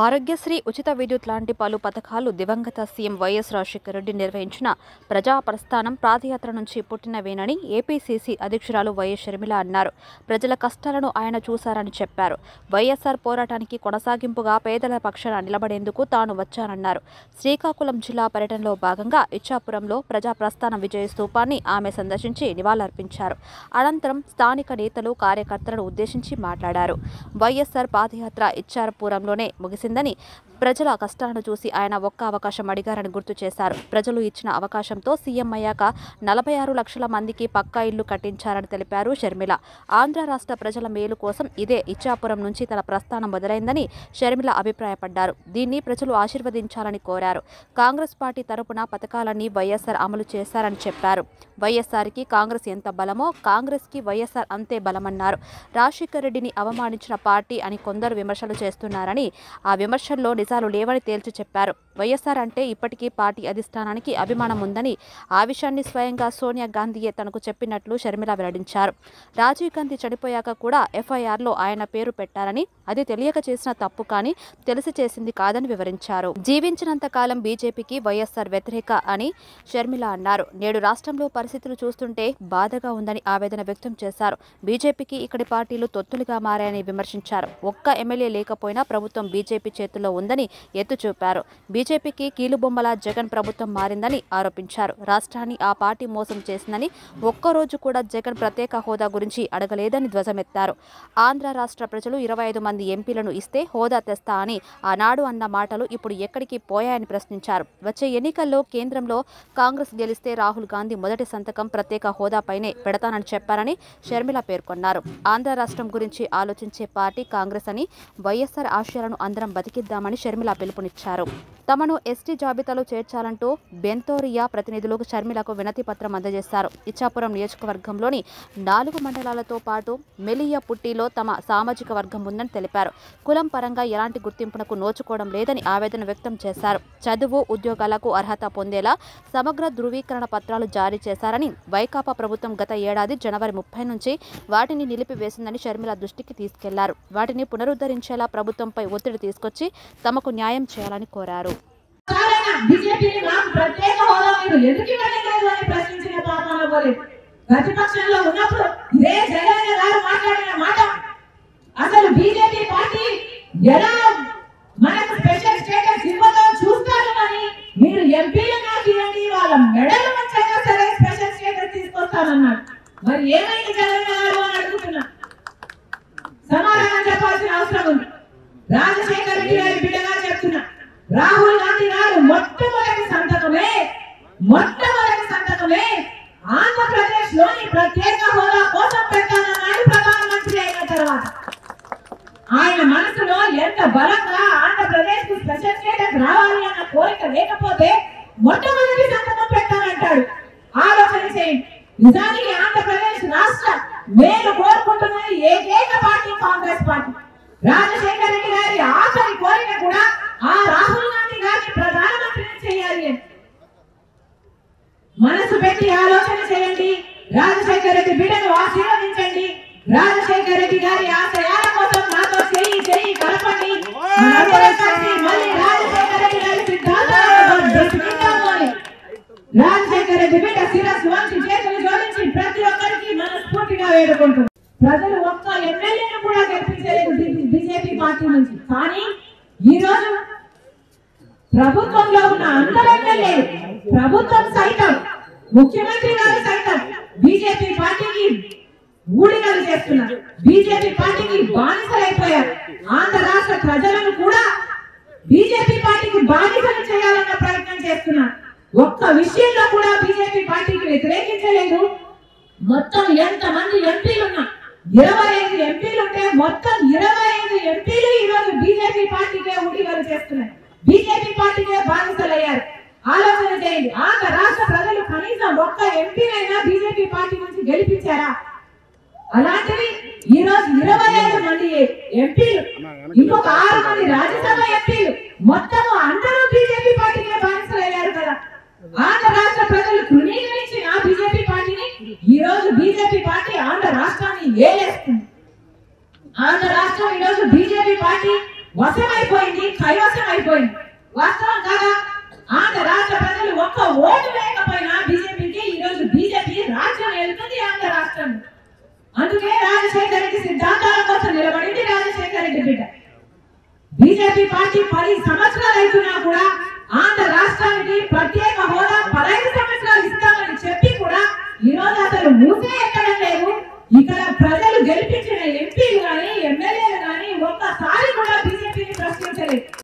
ఆరోగ్యశ్రీ, ఉచిత విద్యుత్ లాంటి పలు పథకాలు దివంగత సీఎం వైఎస్ రాజశేఖర రెడ్డి నిర్వహించిన ప్రజా ప్రస్థానం పాదయాత్ర నుంచి పుట్టినవేనని ఏపీసీసీ అధ్యక్షురాలు వైఎస్ షర్మిల అన్నారు. ప్రజల కష్టాలను ఆయన చూశారని చెప్పారు. వైఎస్ఆర్ పోరాటానికి కొనసాగింపుగా పేదల పక్షాన నిలబడేందుకు తాను వచ్చానన్నారు. శ్రీకాకుళం జిల్లా పర్యటనలో భాగంగా ఇచ్చాపురంలో ప్రజా ప్రస్థానం విజయ స్తూపాన్ని ఆమె సందర్శించి నివాళులర్పించారు. అనంతరం స్థానిక నేతలు, కార్యకర్తలను ఉద్దేశించి మాట్లాడారు. వైఎస్ఆర్ పాదయాత్ర ఇచ్చాపురంలోనే ముగిసిందని, ప్రజల కష్టాలను చూసి ఆయన ఒక్క అవకాశం అడిగారని గుర్తు చేశారు. ప్రజలు ఇచ్చిన అవకాశంతో సీఎం అయ్యాక 46 లక్షల మందికి పక్కా ఇళ్లు కట్టించారని తెలిపారు షర్మిల. ఆంధ్ర రాష్ట్ర ప్రజల మేలు కోసం ఇదే ఇచ్చాపురం నుంచి తన ప్రస్థానం మొదలైందని షర్మిల అభిప్రాయపడ్డారు. దీన్ని ప్రజలు ఆశీర్వదించాలని కోరారు. కాంగ్రెస్ పార్టీ తరపున పథకాలన్నీ వైఎస్ఆర్ అమలు చేశారని చెప్పారు. వైఎస్ఆర్కి కాంగ్రెస్ ఎంత బలమో కాంగ్రెస్కి వైఎస్ఆర్ అంతే బలమన్నారు. రాజశేఖర రెడ్డిని అవమానించిన పార్టీ అని కొందరు విమర్శలు చేస్తున్నారని, ఆ విమర్శల్లో నిజాలు లేవని తేల్చి చెప్పారు. వైఎస్ఆర్ అంటే ఇప్పటికీ పార్టీ అధిష్టానానికి అభిమానం ఉందని, ఆ విషయాన్ని స్వయంగా సోనియా గాంధీయే తనకు చెప్పినట్లు షర్మిల వెల్లడించారు. రాజీవ్ గాంధీ చనిపోయాక కూడా ఎఫ్ఐఆర్లో ఆయన పేరు పెట్టారని, అది తెలియక చేసిన తప్పు కానీ తెలిసి చేసింది కాదని వివరించారు. జీవించినంత కాలం బీజేపీకి వైఎస్ఆర్ వ్యతిరేక అని షర్మిల అన్నారు. నేడు రాష్ట్రంలో పరిస్థితులు చూస్తుంటే బాధగా ఉందని ఆవేదన వ్యక్తం చేశారు. బీజేపీకి ఇక్కడి పార్టీలు తొత్తులుగా మారాయని విమర్శించారు. ఒక్క ఎమ్మెల్యే లేకపోయినా ప్రభుత్వం బీజేపీ చేతుల్లో ఉందని ఎత్తి చూపారు. బీజేపీకి కీలుబొమ్మల జగన్ ప్రభుత్వం మారిందని ఆరోపించారు. రాష్ట్రాన్ని ఆ పార్టీ మోసం చేసిందని, ఒక్కరోజు కూడా జగన్ ప్రత్యేక హోదా గురించి అడగలేదని ధ్వజమెత్తారు. ఆంధ్ర రాష్ట్ర ప్రజలు 25 మంది ఎంపీలను ఇస్తే హోదా తెస్తా అని ఆనాడు అన్న మాటలు ఇప్పుడు ఎక్కడికి పోయాయని ప్రశ్నించారు. వచ్చే ఎన్నికల్లో కేంద్రంలో కాంగ్రెస్ గెలిస్తే రాహుల్ గాంధీ మొదటి సంతకం ప్రత్యేక హోదాపైనే పెడతానని చెప్పారని షర్మిల పేర్కొన్నారు. ఆంధ్ర రాష్ట్రం గురించి ఆలోచించే పార్టీ కాంగ్రెస్ అని, వైఎస్ఆర్ ఆశయాలను అందరం బతికిద్దామని షర్మిల పిలుపునిచ్చారు. తమను ఎస్టీ జాబితాలో చేర్చాలంటూ బెంతోరియా ప్రతినిధులు షర్మిలకు వినతి పత్రం అందజేశారు. ఇచ్చాపురం నియోజకవర్గంలోని 4 మండలాలతో పాటు మెలియపుట్టిలో తమ సామాజిక వర్గం ఉందని తెలిపారు. కులం పరంగా ఎలాంటి గుర్తింపునకు నోచుకోవడం లేదని ఆవేదన వ్యక్తం చేశారు. చదువు, ఉద్యోగాలకు అర్హత పొందేలా సమగ్ర ధృవీకరణ పత్రాలు జారీ చేశారని, వైకాపా ప్రభుత్వం గత ఏడాది జనవరి 30 నుంచి వాటిని నిలిపివేసిందని షర్మిల దృష్టికి తీసుకెళ్లారు. వాటిని పునరుద్ధరించేలా ప్రభుత్వంపై ఒత్తిడి తీసుకొచ్చి తమకు న్యాయం చేయాలని కోరారు. ప్రతిపక్షంలో ఉన్నప్పుడు ఇదే జగన్ గారు మాట్లాడిన మాట, అసలు బీజేపీ పార్టీ ఎలా మనకు స్పెషల్ స్టేటస్ ఇవ్వదో చూస్తారు అని, మీరు ఎంపీలు నాకు ఇవ్వండి, వాళ్ళ మెడలు మంచిగా సరే స్పెషల్ స్టేటస్ తీసుకొస్తానన్నాడు. మరి ఏమైంది జగన్ గారు అని అడుగుతున్నా. సమాధానం చెప్పాల్సిన అవసరం ఉంది. రాజశేఖర రెడ్డి గారి బిడ్డగా చెప్తున్నా, రాహుల్ గాంధీ గారు మొట్టమొదటి సంతకమే ఆంధ్రప్రదేశ్ లోని ప్రత్యేక హోదా కోసం పెట్టానన్నాడు. ప్రధానమంత్రి అయిన తర్వాత ఆయన మనసులో ఎంత బలంగా ఆంధ్రప్రదేశ్ కు స్పెషల్ స్టేటస్ రావాలి అన్న కోరిక లేకపోతే మొట్టమొదటి సంతకం పెట్టానంటాడు. ఆలోచన చేయండి. నిజానికి ఆంధ్రప్రదేశ్ రాష్ట్ర మేలు కోరుకుంటున్నది ఏకైక పార్టీ కాంగ్రెస్ పార్టీ. రాజశేఖర రెడ్డి గారి ఆఖరి కోరిక కూడా ఆ రాహుల్ గాంధీ గారిని ప్రధానమంత్రిని చేయాలి అని. మనసు పెట్టి ఆలోచన చేయండి. రాజశేఖర రెడ్డి బిడ్డను ఆశీర్వదించండి. రాజశేఖర రెడ్డి గారి ఆశయాల కోసం నాతో చేయి కలపండి. మళ్ళీ రాజశేఖర రెడ్డి గారి సిద్ధాంతాలు రాజశేఖర రెడ్డి బిడ్డ శిరస్సు వంచి చేతులు జోడించి ప్రతి ఒక్కరికి మనస్ఫూర్తిగా వేడుకుంటుంది. ప్రజలు ఒక్క ఎమ్మెల్యేను కూడా గెలిపించలేదు బీజేపీ పార్టీ నుంచి. కానీ ఈ రోజు ప్రభుత్వంలో ఉన్న అందరూ ఎమ్మెల్యేలు, ప్రభుత్వం సైతం, ముఖ్యమంత్రి గారు సైతం బీజేపీ పార్టీకి ఊడిగలు చేస్తున్నారు. బీజేపీ పార్టీకి బానిసలైపోయారు. ఆంధ్ర రాష్ట్ర ప్రజలను కూడా బీజేపీ పార్టీకి బానిసలు చేయాలన్న ప్రయత్నం చేస్తున్నారు. ఒక్క విషయంలో కూడా బీజేపీ పార్టీకి వ్యతిరేకించలేదు. మొత్తం ఎంతమంది ఎంపీలున్నా 25 ఎంపీలుంటే మొత్తం 25 ఎంపీలు ఈ రోజు బీజేపీ పార్టీకే ఊడిగలు చేస్తున్నారు. బీజేపీ పార్టీకే బానిసలయ్యారు. ఆలోచన చేయండి. ఆంధ్ర రాష్ట్ర ప్రజలు కనీసం ఒక్క ఎంపీనైనా బీజేపీ పార్టీ నుంచి గెలిపించారా? అలాంటివి ఈ రోజు 25 మంది ఎంపీలు, ఇంకొక 6 మంది రాజ్యసభ ఎంపీలు, మొత్తం అందరూ బీజేపీ పార్టీకే బానిసలయ్యారు కదా. ఆంధ్ర రాష్ట్ర ప్రజలు తృణీకరించిన బీజేపీ పార్టీని ఈ రోజు బీజేపీ పార్టీ ఆంధ్ర రాష్ట్రాన్ని ఏలేస్తుంది. ఆంధ్ర రాష్ట్రం ఈ రోజు బీజేపీ పార్టీ వశమైపోయింది. అయిపోయింది. వాస్తవం కాదా? ఆంధ్ర రాష్ట్ర ప్రజలు ఒక్క ఓటు వేయకపోయినా బీజేపీకి ఈ రోజు బీజేపీ రాజ్యం వెళ్తుంది ఆంధ్ర రాష్ట్రం. అందుకే రాజశేఖర రెడ్డి సిద్ధాంతాల కోసం నిలబడింది రాజశేఖర రెడ్డి బిడ్డ. బీజేపీ పార్టీ 10 సంవత్సరాలు అవుతున్నా కూడా ఆంధ్ర రాష్ట్రానికి ప్రత్యేక హోదా 15 సంవత్సరాలు ఇస్తామని చెప్పి కూడా ఈ రోజు అసలు మూసే ఎక్కడం లేదు. ఇక్కడ ప్రజలు గెలిపించిన ఎంపీలు కానీ ఎమ్మెల్యేలు కానీ ఒక్కసారి కూడా బీజేపీని ప్రశ్నించలేదు.